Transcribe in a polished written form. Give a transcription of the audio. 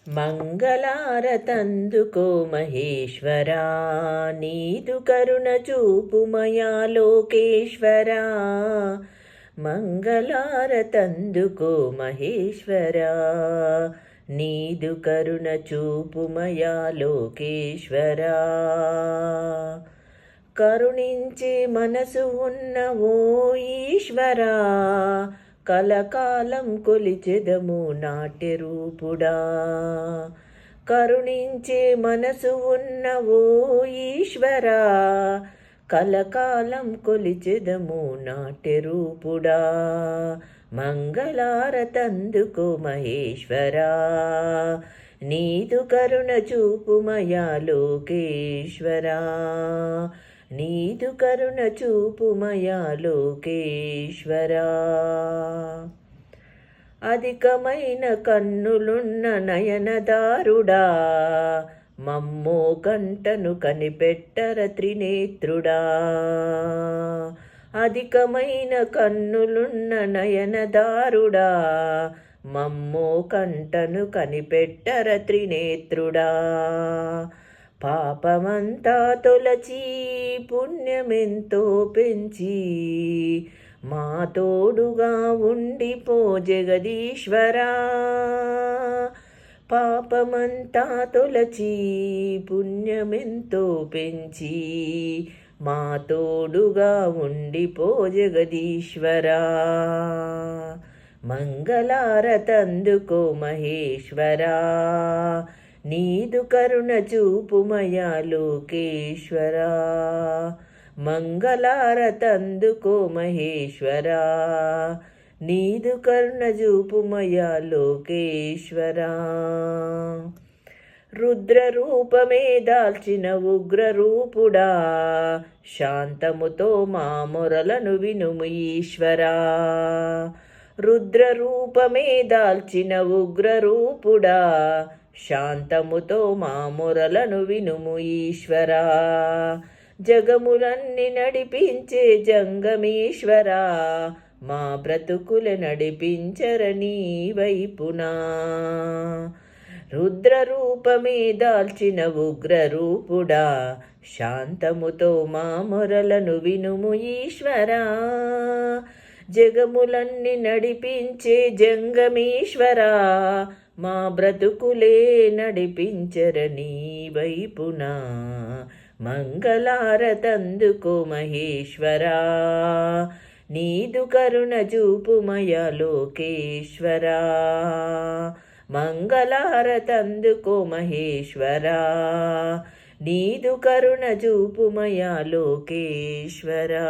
మంగళారతందుకో మహేశ్వరా, నీదు కరుణ చూపుమయా లోకేశ్వరా. మంగళారతందుకో మహేశ్వరా, నీదు కరుణ చూపుమయా లోకేశ్వరా. కరుణించే మనసు ఉన్న ఓ ఈశ్వరా, కలకాలం కొలిచెదము నాట్య రూపుడా. కరుణించే మనసు ఉన్న ఓ ఈశ్వరా, కలకాలం కొలిచెదము నాట్య రూపుడా. మంగళారతందుకో మహేశ్వరా, నీదు కరుణ చూపుమయా లోకేశ్వరా. నీదు కరుణ చూపుమయా లోకేశ్వరా. అధికమైన కన్నులున్న నయనదారుడా, మమ్మో కంటను కనిపెట్టర త్రినేత్రుడా. అధికమైన కన్నులున్న నయనదారుడా, మమ్మో కంటను కనిపెట్టర త్రినేత్రుడా. పాపమంతా తొలచి పుణ్యమెంతో పెంచి, మా తోడుగా ఉండిపో జగదీశ్వరా. పాపమంతా తొలచి పుణ్యమెంతో పెంచి, మా తోడుగా ఉండిపో జగదీశ్వరా. మంగళారతందుకో మహేశ్వరా, నీదు కరుణ చూపుమయా లోకేశ్వరా. మంగళారతందుకో మహేశ్వరా, నీదు కరుణ చూపుమయా లోకేశ్వరా. రుద్రరూపమే దాల్చిన ఉగ్రరూపుడా, శాంతముతో మా మొరలను వినుము ఈశ్వరా. రుద్రరూపమే దాల్చిన ఉగ్రరూపుడా, శాంతముతో మా మొరలను వినుము ఈశ్వరా. జగములన్నీ నడిపించే జంగమేశ్వరా, మా బ్రతుకుల నడిపించరనీ వైపునా. రుద్రరూపమే దాల్చిన ఉగ్రరూపుడా, శాంతముతో మా మొరలను వినుము ఈశ్వరా. జగములన్నీ నడిపించే జంగమేశ్వరా, మా బ్రతుకులే నడిపించరనీ వైపునా. మంగళారతందుకో మహేశ్వరా, నీదు కరుణ చూపుమయా లోకేశ్వరా. మంగళారతందుకో మహేశ్వరా, నీదు కరుణ చూపుమయా లోకేశ్వరా.